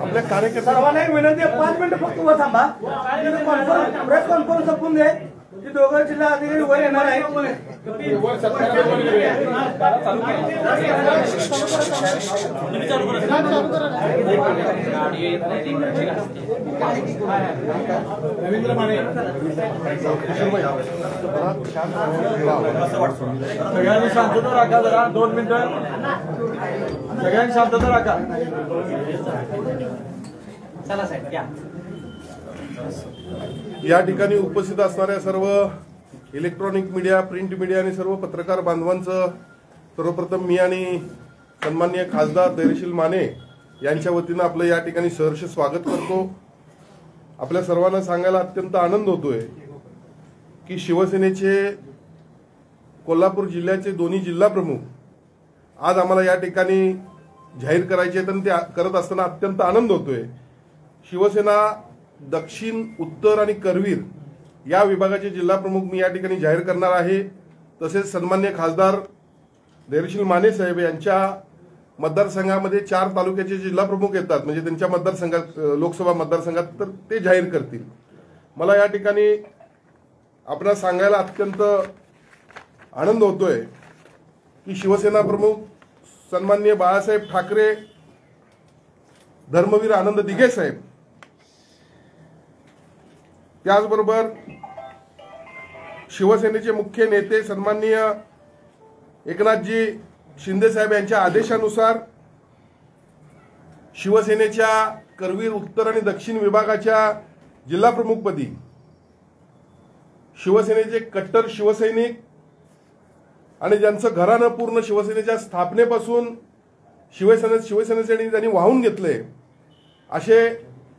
आपल्या कार्यकर्त्यांना विनंती आहे, 5 मिनिटं फक्त वर थांबा. प्रेस कॉन्फरन्स संपून दे. ती दोघं जिल्हा अधिकारी वर येणार आहेत. रवींद्र माने सगळ्यांनी शांतता राखा, जरा 2 मिनिटं सगळ्यांनी शांतता राखा. चला साहेब या. या ठिकाणी उपस्थित असणाऱ्या सर्व इलेक्ट्रॉनिक मीडिया, प्रिंट मीडिया आणि सर्व पत्रकार बांधवांचं सर्वप्रथम मी आणि सन्माननीय खासदार धैर्यशील माने यांच्या वतीनं आपलं या ठिकाणी सहर्ष स्वागत करतो. आपल्या सर्वांना सांगायला अत्यंत आनंद होतोय की शिवसेनेचे कोल्हापूर जिल्ह्याचे दोन्ही जिल्हा प्रमुख आज आम्हाला या ठिकाणी जाहीर करायचे आहेत आणि ते करत असताना अत्यंत आनंद होतोय. शिवसेना दक्षिण, उत्तर आणि करवीर या विभागाचे जिल्हा प्रमुख मी या ठिकाणी जाहीर करणार आहे. तसेच सन्माननीय खासदार धैर्यशील माने साहेब यांच्या मतदारसंघामध्ये 4 तालुक्याचे जिल्हा प्रमुख येतात, म्हणजे त्यांच्या मतदारसंघात, लोकसभा मतदारसंघात, तर ते जाहीर करतील. मला या ठिकाणी आपल्याला सांगायला अत्यंत आनंद होतोय की शिवसेना प्रमुख सन्माननीय बाळासाहेब ठाकरे, धर्मवीर आनंद दिघे साहेब, त्याचबरोबर शिवसेनेचे मुख्य नेते सन्माननीय एकनाथजी शिंदे साहेब यांच्या आदेशानुसार शिवसेनेच्या करवीर, उत्तर आणि दक्षिण विभागाच्या जिल्हा प्रमुखपदी शिवसेनेचे कट्टर शिवसैनिक आणि ज्यांचं घराणं पूर्ण शिवसेनेच्या स्थापनेपासून शिवसेनेसाठी त्यांनी वाहून घेतले असे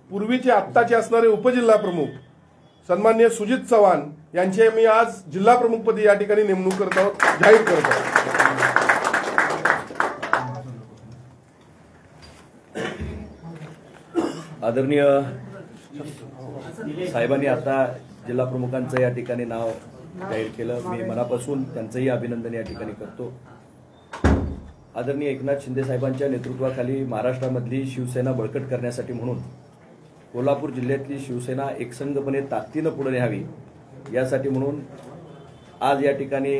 पूर्वीचे आत्ताचे असणारे उपजिल्हा प्रमुख सन्माननीय सुजित चव्हाण यांचे मी आज जिल्हा प्रमुखपदी या ठिकाणी नेमणूक करत आहोत, जाहीर करत आहोत. आदरणीय साहेबांनी आता जिल्हा प्रमुखांचं या ठिकाणी नाव जाहीर केलं. मी मनापासून त्यांचंही अभिनंदन या ठिकाणी करतो. आदरणीय एकनाथ शिंदे साहेबांच्या नेतृत्वाखाली महाराष्ट्रामधली शिवसेना बळकट करण्यासाठी म्हणून कोल्हापूर जिल्ह्यातली शिवसेना एकसंघपणे ताकदीनं पुढे न्यावी यासाठी म्हणून आज या ठिकाणी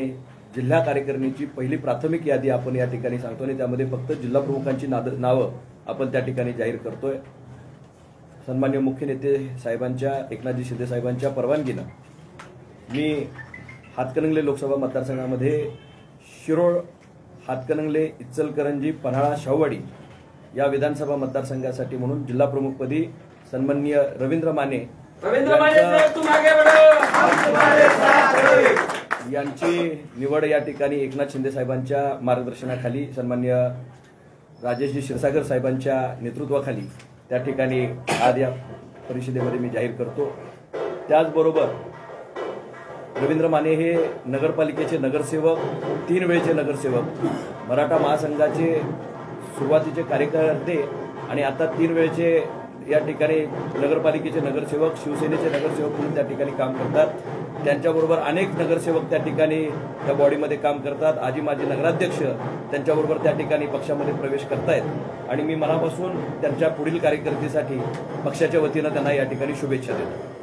जिल्हा कार्यकारिणीची पहिली प्राथमिक यादी आपण या ठिकाणी सांगतो आणि त्यामध्ये फक्त जिल्हा प्रमुखांची नावं आपण त्या ठिकाणी जाहीर करतोय. सन्माननीय मुख्य नेते साहेबांच्या, एकनाथजी शिंदे साहेबांच्या परवानगीनं मी हातकणंगले लोकसभा मतदारसंघामध्ये शिरोळ, हातकणंगले, इचलकरंजी, पन्हाळा, शाहूवाडी या विधानसभा मतदारसंघासाठी म्हणून जिल्हा प्रमुखपदी सन्माननीय रवींद्र माने यांची निवड या ठिकाणी एकनाथ शिंदे साहेबांच्या मार्गदर्शनाखाली, सन्माननीय राजेशजी क्षीरसागर साहेबांच्या नेतृत्वाखाली त्या ठिकाणी आज या परिषदेमध्ये मी जाहीर करतो. त्याचबरोबर रवींद्र माने हे नगरपालिकेचे नगरसेवक, 3 वेळचे नगरसेवक, मराठा महासंघाचे सुरुवातीचे कार्यकर्ते आणि आता 3 वेळचे या ठिकाणी नगरपालिकेचे नगरसेवक, शिवसेनेचे नगरसेवक म्हणून त्या ठिकाणी काम करतात. त्यांच्याबरोबर अनेक नगरसेवक त्या ठिकाणी त्या बॉडीमध्ये काम करतात. आजी माजी नगराध्यक्ष त्यांच्याबरोबर त्या ठिकाणी पक्षामध्ये प्रवेश करतायत आणि मी मनापासून त्यांच्या पुढील कारकिर्दीसाठी पक्षाच्या वतीनं त्यांना या ठिकाणी शुभेच्छा देतो.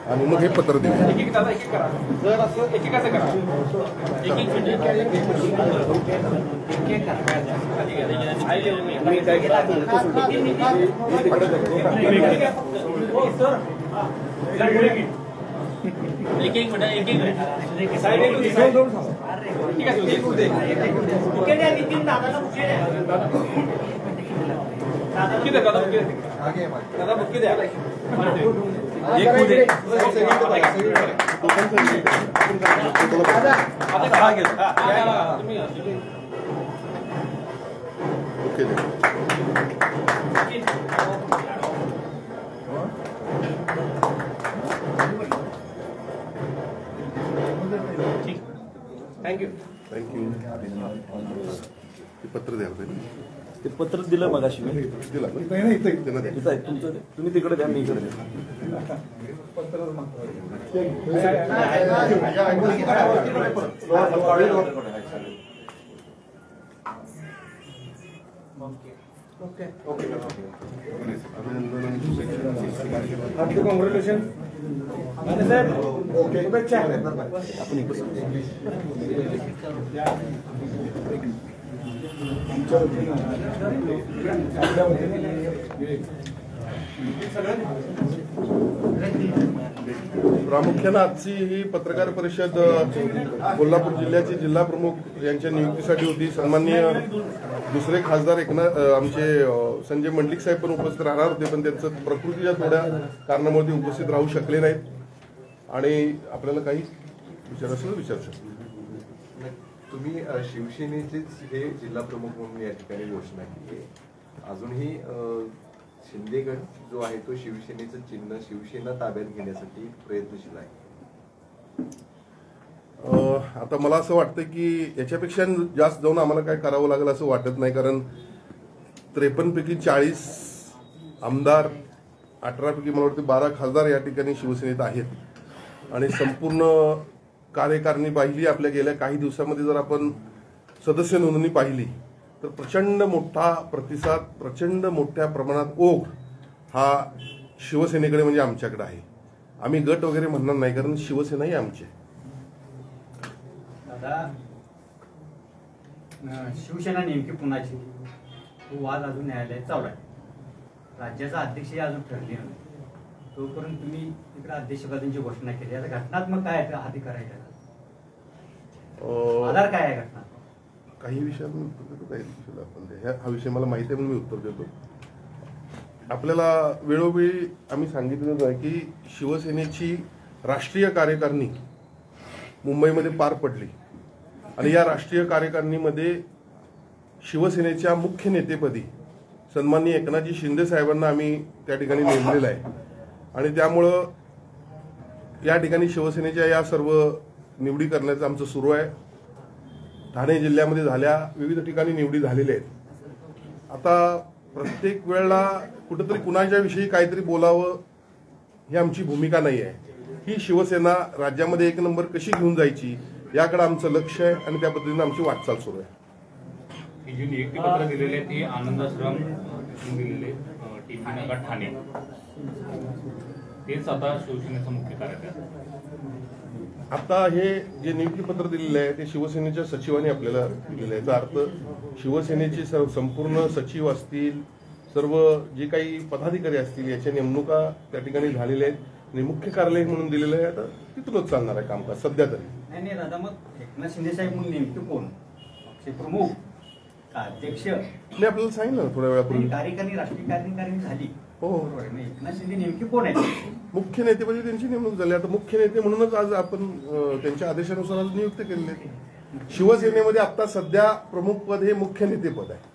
आणि मग हे पत्र देऊ. थँक्यू. थँक्यू. ते पत्र द्यायला पाहिजे. ते पत्र दिलं मगाशी मी. दिला ना? इथं आहे ना, इथं. त्यांना द्या. इथं आहे तुमचं, तुम्ही तिकडे द्या, मी इकडे द्या. ओके. अभिनंदन आणि शुभेच्छा. हार्दिक कॉंग्रॅच्युलेशन. ओके. शुभेच्छा. आपण इकडे प्रामुख्यानं आजची ही पत्रकार परिषद कोल्हापूर जिल्ह्याचे जिल्हा प्रमुख यांच्या नियुक्तीसाठी होती. सन्माननीय दुसरे खासदार आमचे संजय मंडलिक साहेब पण उपस्थित राहणार होते, पण त्यांचं प्रकृतीच्या थोड्या कारणामुळे ते उपस्थित राहू शकले नाहीत आणि आपल्याला काही विचार असेल विचारू शकतो. तुम्ही शिवसेनेचेच हे जिल्हा प्रमुख म्हणून या ठिकाणी घोषणा केली आहे. अजूनही शिंदेगड जो आहे तो शिवसेनेचं चिन्ह शिवसेना ताब्यात घेण्यासाठी प्रयत्नशील आहे. आता मला असं वाटतं की याच्यापेक्षा जास्त जाऊन आम्हाला काय करावं लागेल असं वाटत नाही, कारण 53 पैकी 40 आमदार, 18 पैकी मला वाटतं 12 खासदार या ठिकाणी शिवसेनेत आहेत आणि संपूर्ण कार्यकारिणी पाहिली आपल्या गेल्या काही दिवसामध्ये जर आपण सदस्य नोंदणी पाहिली तर प्रचंड मोठा प्रतिसाद, प्रचंड मोठ्या प्रमाणात ओघ हा शिवसेनेकडे म्हणजे आमच्याकडे आहे. आम्ही गट वगैरे म्हणणार नाही, कारण शिवसेनाही आमची आहे. दादा, शिवसेना नेमकी कुणाची तो वाद अजून न्यायालयात चालू आहे. राज्याचा अध्यक्षही अजून ठरली नाही. तोपर्यंत तुम्ही तिकडे अध्यक्षपदांची घोषणा केली. आता घटनात्मक काय अधिकार आहे त्याला? आधार काय आहे घटना? काही विषयांवर उत्तर देतो आपण. हा विषय मला माहिती आहे म्हणून मी उत्तर देतो. आपल्याला वेळोवेळी आम्ही सांगितलेलं आहे की शिवसेनेची राष्ट्रीय कार्यकारिणी मुंबईमध्ये पार पडली आणि या राष्ट्रीय कार्यकारिणीमध्ये शिवसेनेच्या मुख्य नेतेपदी सन्माननीय एकनाथजी शिंदे साहेबांना आम्ही त्या ठिकाणी नेमलेलं आहे आणि त्यामुळं या ठिकाणी शिवसेनेच्या या सर्व निवडी करण्याचं आमचं सुरू आहे. ठाणे जिल्ह्यामध्ये झाल्या, विविध ठिकाणी निवडी झालेल्या आहेत. आता प्रत्येक वेळेला कुठेतरी कुणाच्या विषयी काहीतरी बोलावं ही आमची भूमिका नाही आहे. ही शिवसेना राज्यामध्ये एक नंबर कशी घेऊन जायची याकडे आमचं लक्ष आहे आणि त्या पद्धतीने आमची वाटचाल सुरू आहे. ही जी नियुक्तीपत्र दिलेले आहे ती आनंदाश्रम दिलेले टीपी नगर ठाणे, तेच आता शिवसेनेचं मुख्य कार्यालय. आता हे जे नियुक्तीपत्र दिलेलं आहे ते शिवसेनेच्या सचिवांनी आपल्याला दिलेलं आहे. याचा अर्थ शिवसेनेचे संपूर्ण सचिव असतील, सर्व जे काही पदाधिकारी असतील याच्या नेमणुका त्या ठिकाणी झालेल्या आहेत आणि मुख्य कार्यालय म्हणून दिलेलं आहे. आता तिथूनच चालणार आहे कामकाज सध्या तरी. नाही दादा, मग एकनाथ शिंदे साहेब म्हणून नेमके कोण? पक्ष प्रमुख का अध्यक्ष? मी आपल्याला सांगितलं ना थोड्या वेळापूर्वी. कार्यकारिणी राष्ट्रीय कार्यकारिणी झाली. हो, एकनाथ शिंदे नेमके कोण आहे? मुख्य नेतेपदी त्यांची नेमणूक झाली. आता मुख्य नेते म्हणूनच आज आपण त्यांच्या आदेशानुसार आज नियुक्त केलेले आहेत. शिवसेनेमध्ये आता सध्या प्रमुख पद हे मुख्य नेतेपद आहे.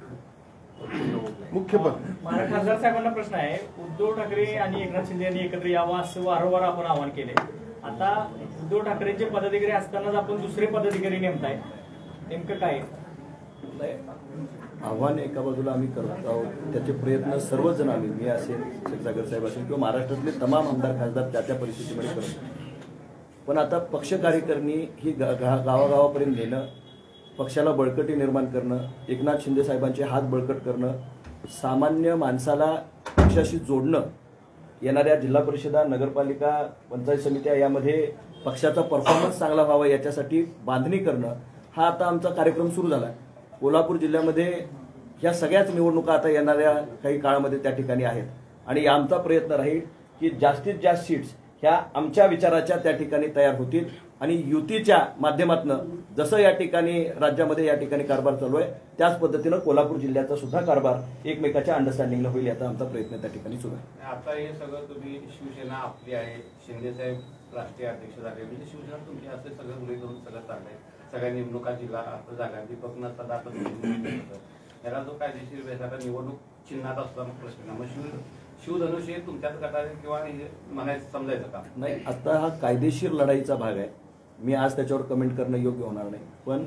मुख्य पद. खासदार साहेबांना प्रश्न आहे. उद्धव ठाकरे आणि एकनाथ शिंदे यांनी एकत्र यावं असं वारंवार आपण आवाहन केले. आता उद्धव ठाकरेंचे पदाधिकारी असतानाच आपण दुसरे पदाधिकारी नेमताय, नेमकं काय? आव्हान एका बाजूला आम्ही करत आहोत, त्याचे प्रयत्न सर्वजण आम्ही, मी असेल, क्षीरसागर साहेब असेल किंवा महाराष्ट्रातले तमाम आमदार खासदार त्या परिस्थितीमध्ये करत. पण आता पक्ष कार्यकारिणी ही गावागावापर्यंत नेणं, पक्षाला बळकटी निर्माण करणं, एकनाथ शिंदे साहेबांचे हात बळकट करणं, सामान्य माणसाला पक्षाशी जोडणं, येणाऱ्या जिल्हा परिषदा, नगरपालिका, पंचायत समित्या यामध्ये पक्षाचा परफॉर्मन्स चांगला व्हावा याच्यासाठी बांधणी करणं, हा आता आमचा कार्यक्रम सुरू झाला. कोल्हापूर जिल्ह्यामध्ये ह्या सगळ्याच निवडणुका आता येणाऱ्या काही काळामध्ये त्या ठिकाणी आहेत आणि आमचा प्रयत्न राहील की जास्तीत जास्त सीट्स ह्या आमच्या विचाराच्या त्या ठिकाणी तयार होतील आणि युतीच्या माध्यमातून जसं या ठिकाणी राज्यामध्ये या ठिकाणी कारभार चालू आहे त्याच पद्धतीनं कोल्हापूर जिल्ह्याचा सुद्धा कारभार एकमेकाच्या अंडरस्टँडिंगला होईल याचा आमचा प्रयत्न त्या ठिकाणी सुरू आहे. आता हे सगळं तुम्ही शिवसेना आपली आहे, शिंदे साहेब राष्ट्रीय अध्यक्ष झाले, म्हणजे शिवसेना तुमची असं सगळं उल्लेख करून सगळं चाललंय. सगळ्या नेमणुका जिल्हा आता जागा दीपक नसतात आता याला जो कायदेशीर आता निवडणूक चिन्हात असला प्रश्न, मग शिवधनुष्य तुमच्याच गटात किंवा म्हणायचं समजायचं का? नाही, आता हा कायदेशीर लढाईचा भाग आहे. मी आज त्याच्यावर कमेंट करणं योग्य होणार नाही, पण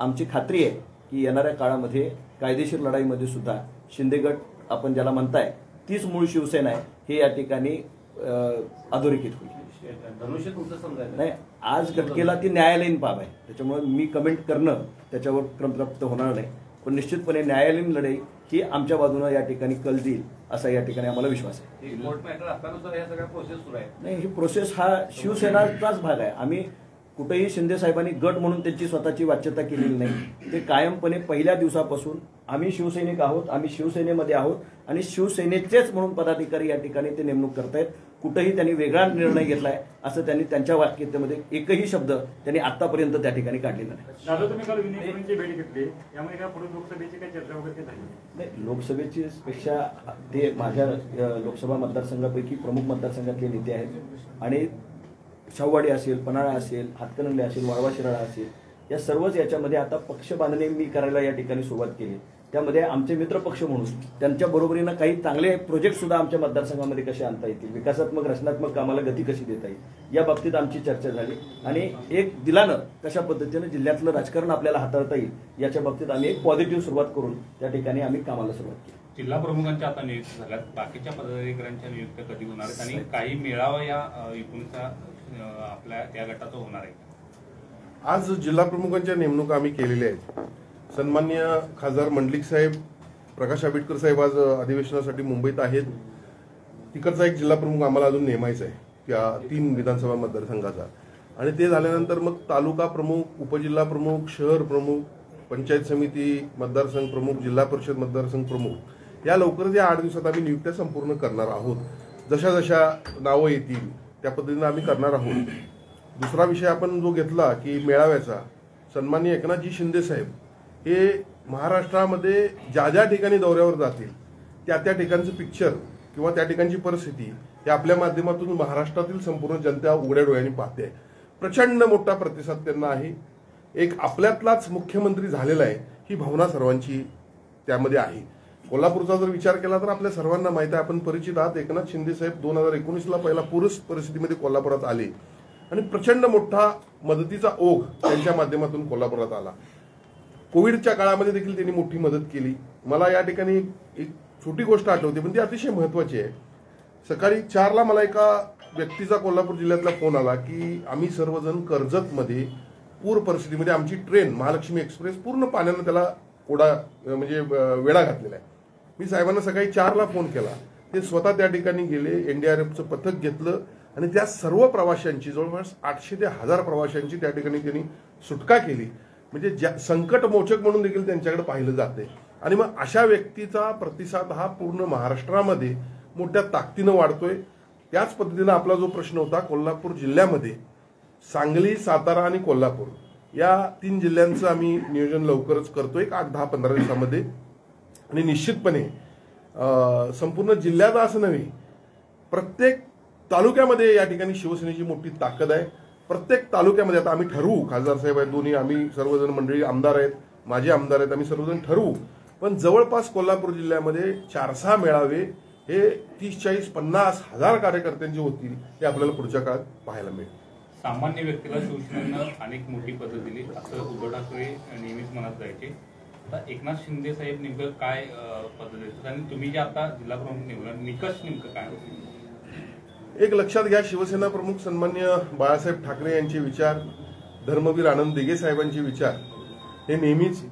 आमची खात्री आहे की येणाऱ्या काळामध्ये कायदेशीर लढाईमध्ये सुद्धा शिंदे गट आपण ज्याला म्हणताय तीच मूळ शिवसेना आहे हे या ठिकाणी अधोरेखित होईल. धनुष्य तुमचं समजायचं नाही, आज घटकेला ती न्यायालयीन बाब आहे, त्याच्यामुळे मी कमेंट करणं त्याच्यावर क्रमप्राप्त होणार नाही. पण निश्चितपणे न्यायालयीन लढाई ही आमच्या बाजूनं या ठिकाणी कल देईल असा या ठिकाणी आम्हाला विश्वास आहे. कोर्ट मॅटर असताना या सगळ्या प्रोसेस सुरू आहे. नाही, ही प्रोसेस हा शिवसेनाचाच भाग आहे. आम्ही कुठेही शिंदे साहेबांनी गट म्हणून त्यांची स्वतःची वाच्यता केलेली नाही. ते कायमपणे पहिल्या दिवसापासून आम्ही शिवसैनिक आहोत, आम्ही शिवसेनेमध्ये आहोत आणि शिवसेनेचेच म्हणून पदाधिकारी या ठिकाणी ते नेमणूक करतायत. कुठेही त्यांनी वेगळा निर्णय घेतलाय असं त्यांनी त्यांच्या वाक्यामध्ये एकही शब्द त्यांनी आतापर्यंत त्या ठिकाणी काढलेला नाही. दादा, तुम्ही काल विनयची भेट घेतली, यामध्ये काय पुढे लोकसभेची काही चर्चा वगैरे झाली नाही, लोकसभेची पेक्षा ते माझ्या लोकसभा मतदारसंघापैकी प्रमुख मतदारसंघातले नेते आहेत आणि शाहूवाडी असेल, पन्हाळा असेल, हातकणंगले असेल, वाळवा शिराळा असेल, या सर्वच याच्यामध्ये आता पक्ष बांधणी मी करायला या ठिकाणी सुरुवात केली. त्यामध्ये आमचे मित्र पक्ष म्हणून त्यांच्या बरोबरीनं काही चांगले प्रोजेक्ट सुद्धा आमच्या मतदारसंघामध्ये कसे आणता येतील, विकासात्मक रचनात्मक कामाला गती कशी देता येईल या बाबतीत आमची चर्चा झाली आणि एक दिलानं कशा पद्धतीनं जिल्ह्यातलं राजकारण आपल्याला हाताळता येईल याच्या बाबतीत आम्ही एक पॉझिटिव्ह सुरुवात करून त्या ठिकाणी आम्ही कामाला सुरुवात केली. जिल्हा प्रमुखांच्या आता नियुक्ती झाल्यात, बाकीच्या पदाधिकाऱ्यांच्या नियुक्त्या कधी होणार आहेत आणि काही मेळावा या एकूणचा आपल्या या गटाचा होणार आहे? आज जिल्हा प्रमुखांच्या नेमणुका आम्ही केलेल्या आहेत. सन्माननीय खासदार मंडलिक साहेब, प्रकाश आंबेडकर साहेब आज अधिवेशनासाठी मुंबईत आहेत. तिकडचा एक जिल्हा प्रमुख आम्हाला अजून नेमायचा आहे त्या 3 विधानसभा मतदारसंघाचा आणि ते झाल्यानंतर मग तालुका प्रमुख, उपजिल्हा प्रमुख, शहर प्रमुख, पंचायत समिती मतदारसंघ प्रमुख, जिल्हा परिषद मतदारसंघ प्रमुख या लवकरच या 8 दिवसात आम्ही नियुक्त्या संपूर्ण करणार आहोत. जशा जशा नावं येतील त्या पद्धतीने आम्ही करणार आहोत. दुसरा विषय आपण जो घेतला की मेळाव्याचा, सन्माननीय एकनाथजी शिंदे साहेब हे महाराष्ट्रामध्ये ज्या ज्या ठिकाणी दौऱ्यावर जातील त्या त्या ठिकाणचं पिक्चर किंवा त्या ठिकाणची परिस्थिती हे आपल्या माध्यमातून महाराष्ट्रातील संपूर्ण जनता उघड्या डोळ्यांनी पाहते. प्रचंड मोठा प्रतिसाद त्यांना आहे. एक आपल्यातलाच मुख्यमंत्री झालेला आहे ही भावना सर्वांची त्यामध्ये आहे. कोल्हापूरचा जर विचार केला तर आपल्या सर्वांना माहिती आहे, आपण परिचित आहात. एकनाथ शिंदे साहेब 2019ला पहिला पूर परिस्थितीमध्ये कोल्हापुरात आले आणि प्रचंड मोठा मदतीचा ओघ त्यांच्या माध्यमातून कोल्हापुरात आला. कोविडच्या काळामध्ये देखील त्यांनी मोठी मदत केली. मला या ठिकाणी एक छोटी गोष्ट आठवते पण ती अतिशय महत्वाची आहे. सकाळी 4ला मला एका व्यक्तीचा कोल्हापूर जिल्ह्यातला फोन आला की आम्ही सर्वजण कर्जतमध्ये पूर परिस्थितीमध्ये आमची ट्रेन महालक्ष्मी एक्सप्रेस पूर्ण पाण्यानं त्याला ओढा म्हणजे वेढा घातलेला आहे. मी साहेबांना सकाळी 4ला फोन केला. ते स्वतः त्या ठिकाणी गेले, एनडीआरएफचं पथक घेतलं आणि त्या सर्व प्रवाशांची जवळपास 800 ते 1000 प्रवाशांची त्या ठिकाणी त्यांनी सुटका केली. म्हणजे संकट मोचक म्हणून देखील त्यांच्याकडे पाहिलं जाते आणि मग अशा व्यक्तीचा प्रतिसाद हा पूर्ण महाराष्ट्रामध्ये मोठ्या ताकदीनं वाढतोय. त्याच पद्धतीनं आपला जो प्रश्न होता कोल्हापूर जिल्ह्यामध्ये सांगली, सातारा आणि कोल्हापूर या 3 जिल्ह्यांचं आम्ही नियोजन लवकरच करतोय 8-10-15 दिवसामध्ये आणि निश्चितपणे संपूर्ण जिल्ह्यात असं नव्हे प्रत्येक तालुक्यामध्ये या ठिकाणी शिवसेनेची मोठी ताकद आहे. प्रत्येक तालुक्यामध्ये आता आम्ही ठरवू, खासदार साहेब आहेत दोन्ही, आम्ही सर्वजण मंडळी आमदार आहेत, माझे आमदार आहेत, आम्ही सर्वजण ठरवू. पण जवळपास कोल्हापूर जिल्ह्यामध्ये 4-6 मेळावे हे 30-40-50 हजार कार्यकर्त्यांचे होतील हे आपल्याला पुढच्या काळात पाहायला मिळेल. सामान्य व्यक्तीला शिवसेनेनं अनेक मोठी पदं दिली असं उद्धव ठाकरे नेहमीच म्हणत जायचे. आता एकनाथ शिंदे साहेब नेमकं काय पदं देतात आणि तुम्ही जे आता जिल्हा प्रमुख निवडला निकष नेमकं काय होतील? एक लक्षात घ्या, शिवसेना प्रमुख सन्माननीय बाळासाहेब ठाकरे यांचे विचार, धर्मवीर आनंद दिघे साहेबांचे विचार हे नेहमीच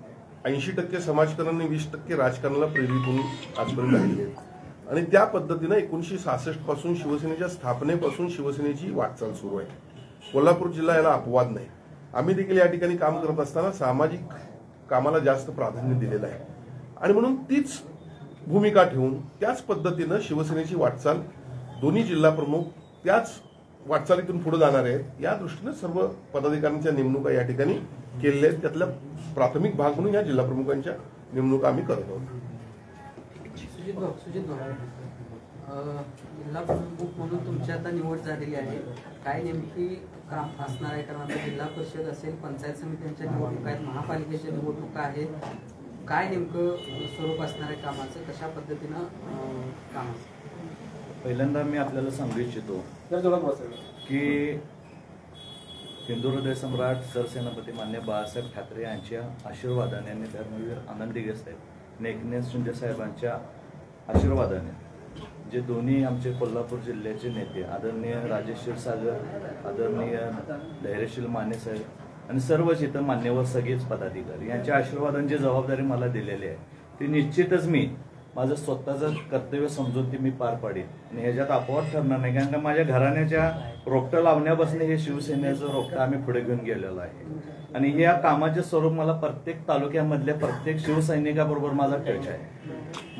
80% समाजकारण आणि 20% राजकारणाला प्रेरित होऊन आजपर्यंत राहिले आहेत आणि त्या पद्धतीनं 1966 पासून शिवसेनेच्या स्थापनेपासून शिवसेनेची वाटचाल सुरू आहे. कोल्हापूर जिल्हा याला अपवाद नाही. आम्ही देखील या ठिकाणी काम करत असताना सामाजिक कामाला जास्त प्राधान्य दिलेलं आहे आणि म्हणून तीच भूमिका ठेवून त्याच पद्धतीनं शिवसेनेची वाटचाल दोन्ही जिल्हा प्रमुख त्याच वाटचालीतून पुढे जाणार आहेत. या दृष्टीने सर्व पदाधिकाऱ्यांच्या नेमणुका या ठिकाणी केलेल्या आहेत. त्यातला प्राथमिक भाग म्हणून या जिल्हा प्रमुखांच्या नेमणुका आम्ही करत आहोत. सुजित भाऊ, जिल्हा प्रमुख म्हणून तुमची आता निवड झालेली आहे. काय नेमकी काम असणार आहे? कारण आता जिल्हा परिषद असेल, पंचायत समित्यांच्या निवडणुका आहेत, महापालिकेच्या निवडणुका आहेत. काय नेमकं स्वरूप असणार आहे कामाचं? कशा पद्धतीनं काम असतं? पहिल्यांदा मी आपल्याला सांगू इच्छितो की हिंदू हृदय सम्राट सरसेनापती मान्य बाळासाहेब ठाकरे यांच्या आशीर्वादाने आणि धर्मवीर आनंद दिघे साहेब आणि एकनाथ शिंदे साहेबांच्या आशीर्वादाने जे दोन्ही आमचे कोल्हापूर जिल्ह्याचे नेते आदरणीय राजेश क्षीरसागर, आदरणीय धैर्यशील माने साहेब आणि सर्वच इथं मान्यवर सगळेच पदाधिकारी यांच्या आशीर्वादाने जी जबाबदारी मला दिलेली आहे ती निश्चितच मी माझं स्वतःचं कर्तव्य समजून ती मी पार पाडेन आणि ह्याच्यात अपवाद ठरणार नाही. कारण का माझ्या घराण्याच्या रोपटं लावण्यापासून हे शिवसेनेचं रोपटं आम्ही पुढे घेऊन गेलेलो आहे आणि या कामाचे स्वरूप मला प्रत्येक तालुक्यामधल्या प्रत्येक शिवसैनिकाबरोबर माझा टच आहे.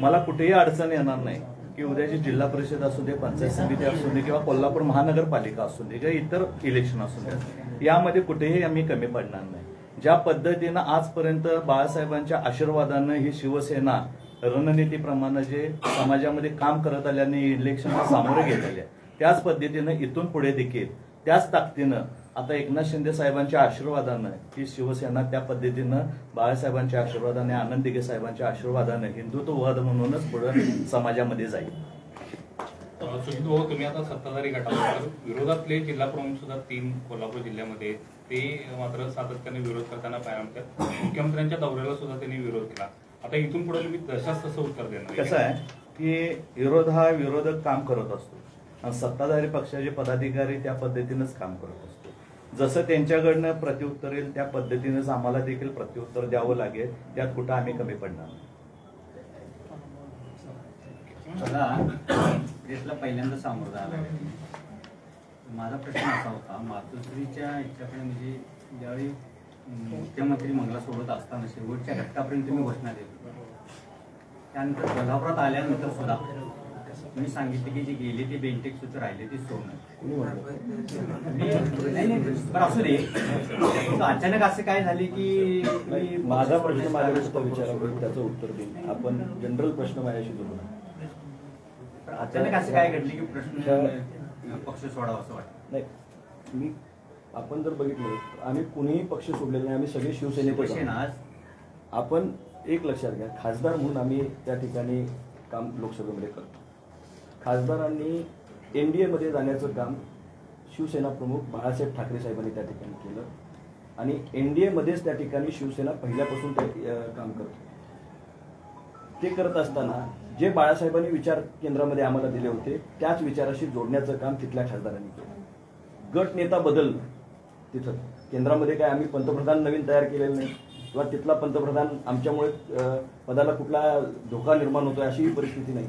मला कुठेही अडचण येणार नाही की उद्याची जिल्हा परिषद असू दे, पंचायत समिती असू दे किंवा कोल्हापूर महानगरपालिका असू दे किंवा इतर इलेक्शन असू दे, यामध्ये कुठेही आम्ही कमी पडणार नाही. ज्या पद्धतीनं आजपर्यंत बाळासाहेबांच्या आशीर्वादानं ही शिवसेना रणनीतीप्रमाणे जे समाजामध्ये काम करत आल्याने इलेक्शनला सामोरे गेलेले त्याच पद्धतीनं इथून पुढे देखील त्याच ताकदीनं आता एकनाथ शिंदे साहेबांच्या आशीर्वादानं ही शिवसेना त्या पद्धतीनं बाळासाहेबांच्या आशीर्वादाने आनंद दिघे साहेबांच्या आशीर्वादानं हिंदुत्ववाद म्हणूनच पुढे समाजामध्ये जाईल. सुजित भाऊ, तुम्ही आता सत्ताधारी गटावर विरोधातले जिल्हा प्रमुख सुद्धा 3 कोल्हापूर जिल्ह्यामध्ये ते मात्र सातत्याने विरोध करताना पाहायला मिळतात. मुख्यमंत्र्यांच्या दौऱ्याला सुद्धा त्यांनी विरोध केला. आता इथून पुढे तुम्ही तशाच तसं उत्तर देणार? कसं आहे की विरोध हा विरोधक काम करत असतो आणि सत्ताधारी पक्षाचे पदाधिकारी त्या पद्धतीनंच काम करत असतो. जसं त्यांच्याकडनं प्रत्युत्तर येईल त्या पद्धतीनेच आम्हाला देखील प्रत्युत्तर द्यावं लागेल. त्यात कुठं आम्ही कमी पडणार नाही. प्रेसला पहिल्यांदा सामोरं झाला. माझा प्रश्न असा होता, मातोश्रीच्या ह्याच्याकडे म्हणजे ज्यावेळी मुख्यमंत्री मंगला सोडत असताना शेवटच्या घटकापर्यंत तुम्ही घोषणा दिली, त्यानंतर कोल्हापुरात आल्यानंतर सुद्धा तुम्ही सांगितले की जे गेले ते बेंटेक सुद्धा राहिले ते सोडणं. असू दे, अचानक असं काय झाले की माझा प्रश्न माझ्याकडे विचारावर त्याचं उत्तर देईन. आपण जनरल प्रश्न माझ्याशी बोलू. अचानक असं काय घडले की प्रश्न पक्ष सोडावा असं वाटतं? नाही, मी आपण जर बघितलं आम्ही कुणीही पक्ष सोडलेले नाही. आम्ही सगळे शिवसेनेचे. आपण एक लक्षात घ्या, खासदार म्हणून आम्ही त्या ठिकाणी काम लोकसभेमध्ये करतो. खासदारांनी NDA मध्ये जाण्याचं काम शिवसेना प्रमुख बाळासाहेब ठाकरे साहेबांनी त्या ठिकाणी केलं आणि NDA मध्येच त्या ठिकाणी शिवसेना पहिल्यापासून काम करतो. ते करत असताना जे बाळासाहेबांनी विचार केंद्रामध्ये आम्हाला दिले होते त्याच विचाराशी जोडण्याचं काम तिथल्या खासदारांनी केलं. गट नेता बदल तिथं केंद्रामध्ये काय आम्ही पंतप्रधान नवीन तयार केलेलं नाही किंवा तिथला पंतप्रधान आमच्यामुळे पदाला कुठला धोका निर्माण होतोय अशी परिस्थिती नाही.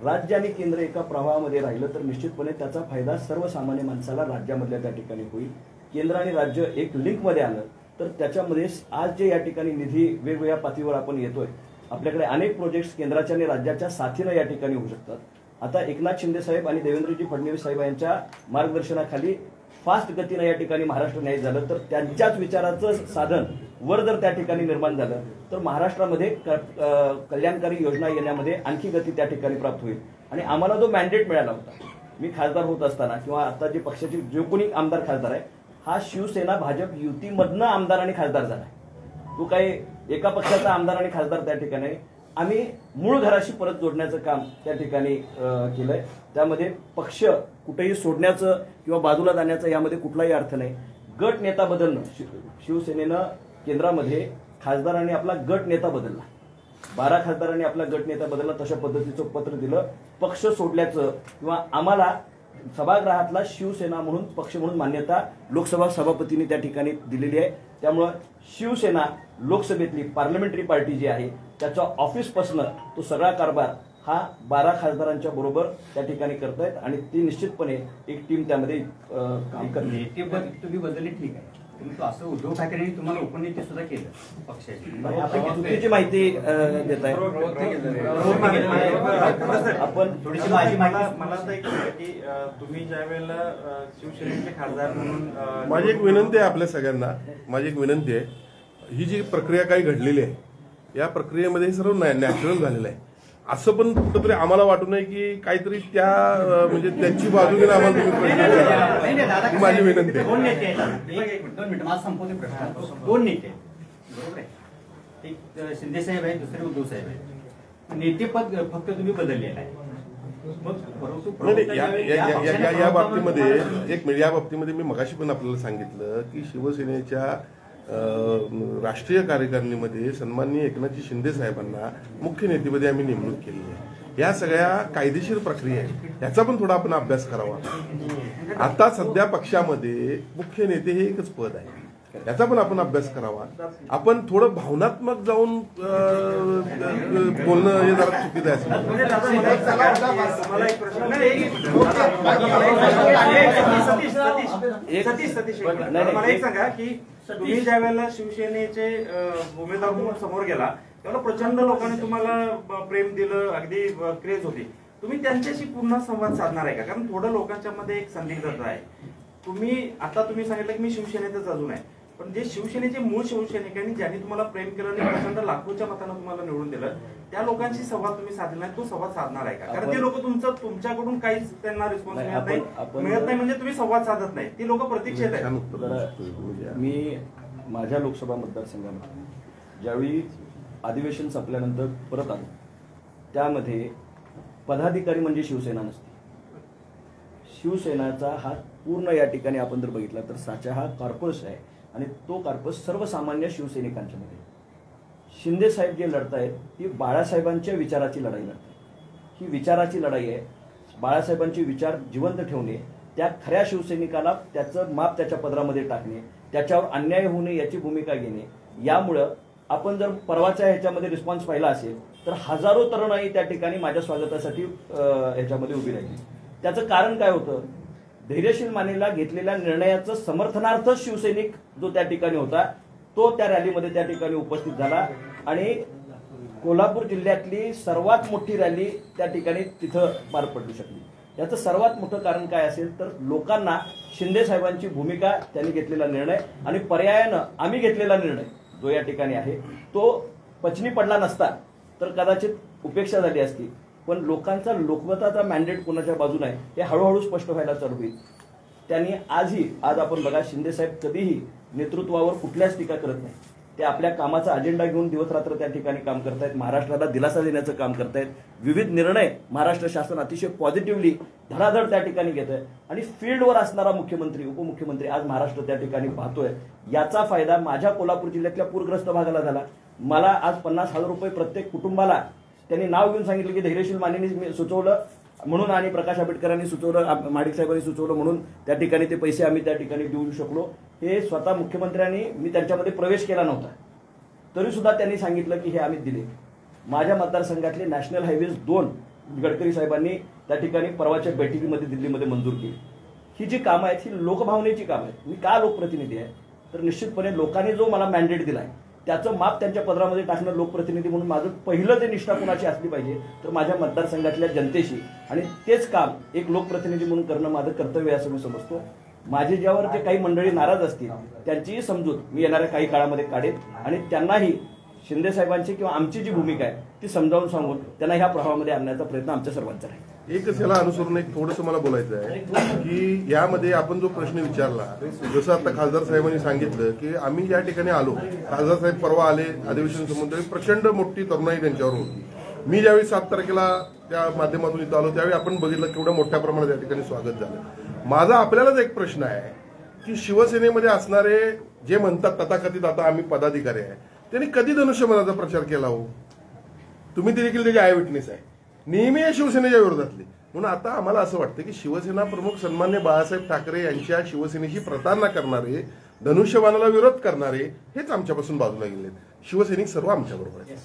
राज्य आणि केंद्र एका प्रवाहामध्ये राहिलं तर निश्चितपणे त्याचा फायदा सर्वसामान्य माणसाला राज्यामधल्या त्या ठिकाणी होईल. केंद्र आणि राज्य एक लिंकमध्ये आलं तर त्याच्यामध्ये आज जे या ठिकाणी निधी वेगवेगळ्या पातळीवर आपण येतोय, आपल्याकडे अनेक प्रोजेक्ट्स केंद्राच्या आणि राज्याच्या साथीनं या ठिकाणी होऊ शकतात. आता एकनाथ शिंदे साहेब आणि देवेंद्रजी फडणवीस साहेब यांच्या मार्गदर्शनाखाली फास्ट गतीनं या ठिकाणी महाराष्ट्र न्याय झालं तर त्यांच्याच विचाराचं साधन वर जर त्या ठिकाणी निर्माण झालं तर महाराष्ट्रामध्ये कल्याणकारी योजना येण्यामध्ये आणखी गती त्या ठिकाणी प्राप्त होईल. आणि आम्हाला जो मॅन्डेट मिळाला होता, मी खासदार होत असताना किंवा आता जे पक्षाचे जो कोणी आमदार खासदार आहे हा शिवसेना भाजप युतीमधनं आमदार आणि खासदार झाला. तो काही एका पक्षाचा आमदार आणि खासदार त्या ठिकाणी आम्ही मूळ घराशी परत जोडण्याचं काम त्या ठिकाणी केलंय. त्यामध्ये पक्ष कुठेही सोडण्याचं किंवा बाजूला जाण्याचं यामध्ये कुठलाही अर्थ नाही. गट नेता बदलणं, शिवसेनेनं केंद्रामध्ये खासदारांनी आपला गट नेता बदलला, 12 खासदारांनी आपला गट नेता बदलला, तशा पद्धतीचं पत्र दिलं. पक्ष सोडल्याचं किंवा आम्हाला सभागृहातला शिवसेना म्हणून पक्ष म्हणून मान्यता लोकसभा सभापतींनी त्या ठिकाणी दिलेली आहे. त्यामुळं शिवसेना लोकसभेतली पार्लमेंटरी पार्टी जी आहे त्याच्या ऑफिसपासून तो सगळा कारभार हा 12 खासदारांच्या बरोबर त्या ठिकाणी करतायत आणि ती निश्चितपणे एक टीम त्यामध्ये काम करते. तुम्ही बदलले ठीक आहे, परंतु असं उद्धव ठाकरेंनी तुम्हाला उपनेते सुद्धा केलं पक्षाची. चुकीची माहिती देत आहे आपण. थोडीशी माझी माहिती मला असं एक की तुम्ही ज्या वेळेला शिवसेनेचे खासदार म्हणून माझी एक विनंती आहे आपल्या सगळ्यांना, माझी एक विनंती आहे, ही जी प्रक्रिया काही घडलेली आहे या प्रक्रियेमध्ये हे सर्व नॅचरल झालेलं आहे. असं पण कुठंतरी आम्हाला वाटू नये की काहीतरी त्या म्हणजे त्यांची बाजू घेऊन आम्हाला तुम्ही प्रश्न, माझी विनंती आहे. 2 नेते आहेत, 2 मिनिट माझा संपवते प्रश्न. 2 नेते बरोबर आहे, एक शिंदे साहेब आहे, दुसरे उद्धव साहेब आहे. नेतेपद फक्त तुम्ही बदललेलं आहे. या बाबतीमध्ये एक मिनिट, या बाबतीमध्ये मी मगाशी पण आपल्याला सांगितलं की शिवसेनेच्या राष्ट्रीय कार्यकारिणीमध्ये सन्माननीय एकनाथजी शिंदे साहेबांना मुख्य नेतेपदी आम्ही नेमणूक केली आहे. या सगळ्या कायदेशीर प्रक्रिया आहे, याचा पण थोडा आपण अभ्यास करावा. आता सध्या पक्षामध्ये मुख्य नेते हे एकच पद आहे, याचा पण आपण अभ्यास करावा. आपण थोडं भावनात्मक जाऊन बोलणं हे जरा चुकीचं आहे असं मला एक सांगा की तुम्ही ज्या वेळेला शिवसेनेचे उमेदवार म्हणून समोर गेला त्यावेळेला प्रचंड लोकांनी तुम्हाला प्रेम दिलं, अगदी क्रेज होती. तुम्ही त्यांच्याशी पुन्हा संवाद साधणार आहे का? कारण थोडं लोकांच्या मध्ये एक संदिग्धता आहे. तुम्ही सांगितलं की मी शिवसेनेतच अजून आहे, पण जे शिवसेनेचे मूळ शिवसैनिकांनी ज्यांनी तुम्हाला प्रेम केलं आणि प्रचंड लाखोच्या मतानं तुम्हाला निवडून दिलं, त्या लोकांशी संवाद तुम्ही साधला नाही, तो संवाद साधणार आहे का? कारण ते लोक तुमच्याकडून काहीच त्यांना रिस्पॉन्स मिळत नाही म्हणजे तुम्ही संवाद साधत नाही, ती लोक प्रतीक्षेत आहेत. मी माझ्या लोकसभा मतदारसंघामध्ये ज्यावेळी अधिवेशन संपल्यानंतर परत आलो, त्यामध्ये पदाधिकारी म्हणजे शिवसेना नसते. शिवसेनाचा हा पूर्ण या ठिकाणी आपण जर बघितला तर साचा हा कॉर्पस आहे आणि तो कॉर्पस सर्वसामान्य शिवसैनिकांच्या मध्ये. शिंदे साहेब जे लढतायत ती बाळासाहेबांच्या विचाराची लढाई लढतात. ही विचाराची लढाई आहे. बाळासाहेबांचे विचार जिवंत ठेवणे, त्या खऱ्या शिवसैनिकाला त्याचं माप त्याच्या पदरामध्ये टाकणे, त्याच्यावर अन्याय होऊ नये याची भूमिका घेणे. यामुळं आपण जर परवाच्या ह्याच्यामध्ये रिस्पॉन्स पाहिला असेल तर हजारो तरुणाई त्या ठिकाणी माझ्या स्वागतासाठी ह्याच्यामध्ये उभी राहिली. त्याचं कारण काय होतं? धैर्यशील मानेला घेतलेल्या निर्णयाचं समर्थनार्थ शिवसैनिक जो त्या ठिकाणी होता तो त्या रॅलीमध्ये त्या ठिकाणी उपस्थित झाला आणि कोल्हापूर जिल्ह्यातली सर्वात मोठी रॅली त्या ठिकाणी तिथं पार पडू शकली. याचं सर्वात मोठं कारण काय असेल तर लोकांना शिंदे साहेबांची भूमिका, त्यांनी घेतलेला निर्णय आणि पर्यायानं आम्ही घेतलेला निर्णय जो या ठिकाणी आहे तो पचनी पडला नसता तर कदाचित उपेक्षा झाली असती. पण लोकांचा लोकमताचा मॅन्डेट कोणाच्या बाजूने आहे हे हळूहळू स्पष्ट व्हायला चालू होईल. त्यांनी आज आपण बघा, शिंदे साहेब कधीही नेतृत्वावर कुठल्याच टीका करत नाही. ते आपल्या कामाचा अजेंडा घेऊन दिवस रात्र त्या ठिकाणी काम करतायत, महाराष्ट्राला दिलासा देण्याचं काम करतायत. विविध निर्णय महाराष्ट्र शासन अतिशय पॉझिटिव्हली धडाधड त्या ठिकाणी घेत आहे आणि फील्डवर असणारा मुख्यमंत्री, उपमुख्यमंत्री आज महाराष्ट्र त्या ठिकाणी पाहतोय. याचा फायदा माझ्या कोल्हापूर जिल्ह्यातल्या पूरग्रस्त भागाला झाला. मला आज 50,000 रुपये प्रत्येक कुटुंबाला त्यांनी नाव घेऊन सांगितलं की धैर्यशील मानेंनी सुचवलं म्हणून आणि प्रकाश आंबेडकरांनी सुचवलं, माडिक साहेबांनी सुचवलं म्हणून त्या ठिकाणी ते पैसे आम्ही त्या ठिकाणी देऊ शकलो. हे स्वतः मुख्यमंत्र्यांनी, मी त्यांच्यामध्ये प्रवेश केला नव्हता तरी सुद्धा त्यांनी सांगितलं की हे आम्ही दिले. माझ्या मतदारसंघातले नॅशनल हायवेज 2 गडकरी साहेबांनी त्या ठिकाणी परवाच्या बैठकीमध्ये दिल्लीमध्ये मंजूर केली. ही जी कामं आहेत ही लोकभावनेची कामं आहेत. मी का लोकप्रतिनिधी आहे तर निश्चितपणे लोकांनी जो मला मॅन्डेट दिलाय त्याचं माप त्यांच्या पदरामध्ये टाकणं लोकप्रतिनिधी म्हणून माझं पहिलं ते निष्ठा कुणाची असली पाहिजे तर माझ्या मतदारसंघातल्या जनतेशी, आणि तेच काम एक लोकप्रतिनिधी म्हणून करणं माझं कर्तव्य असं मी समजतो. माझे ज्यावर जे काही मंडळी नाराज असतील त्यांचीही समजूत मी येणाऱ्या काही काळामध्ये काढेन आणि त्यांनाही शिंदे साहेबांची किंवा आमची जी भूमिका आहे ती समजावून सांगून त्यांना ह्या प्रवाहामध्ये आणण्याचा प्रयत्न आमच्या सर्वांचा आहे. एकच याला अनुसरून एक थोडंसं मला बोलायचं आहे की यामध्ये आपण जो प्रश्न विचारला, जसं आता खासदार साहेबांनी सांगितलं की आम्ही या ठिकाणी आलो, खासदार साहेब परवा आले, अधिवेशन संबंध प्रचंड मोठी तरुणाई त्यांच्यावर होती. मी ज्यावेळी 7 तारखेला त्या माध्यमातून इथं आलो त्यावेळी आपण बघितलं केवढ्या मोठ्या प्रमाणात या ठिकाणी स्वागत झालं. माझा आपल्यालाच एक प्रश्न आहे की शिवसेनेमध्ये असणारे जे म्हणतात तथाकथित आता आम्ही पदाधिकारी आहे, त्यांनी कधी धनुष्यबाणाचा प्रचार केला हो? तुम्ही देखील त्याचे आय विटनेस आहे. नेहमी शिवसेनेच्या विरोधातले. म्हणून आता आम्हाला असं वाटतं की शिवसेना प्रमुख सन्मान्य बाळासाहेब ठाकरे यांच्या शिवसेनेची प्रतारणा करणारे, धनुष्यबाणाला विरोध करणारे हेच आमच्यापासून बाजूला गेलेत. शिवसैनिक सर्व आमच्याबरोबर आहेत.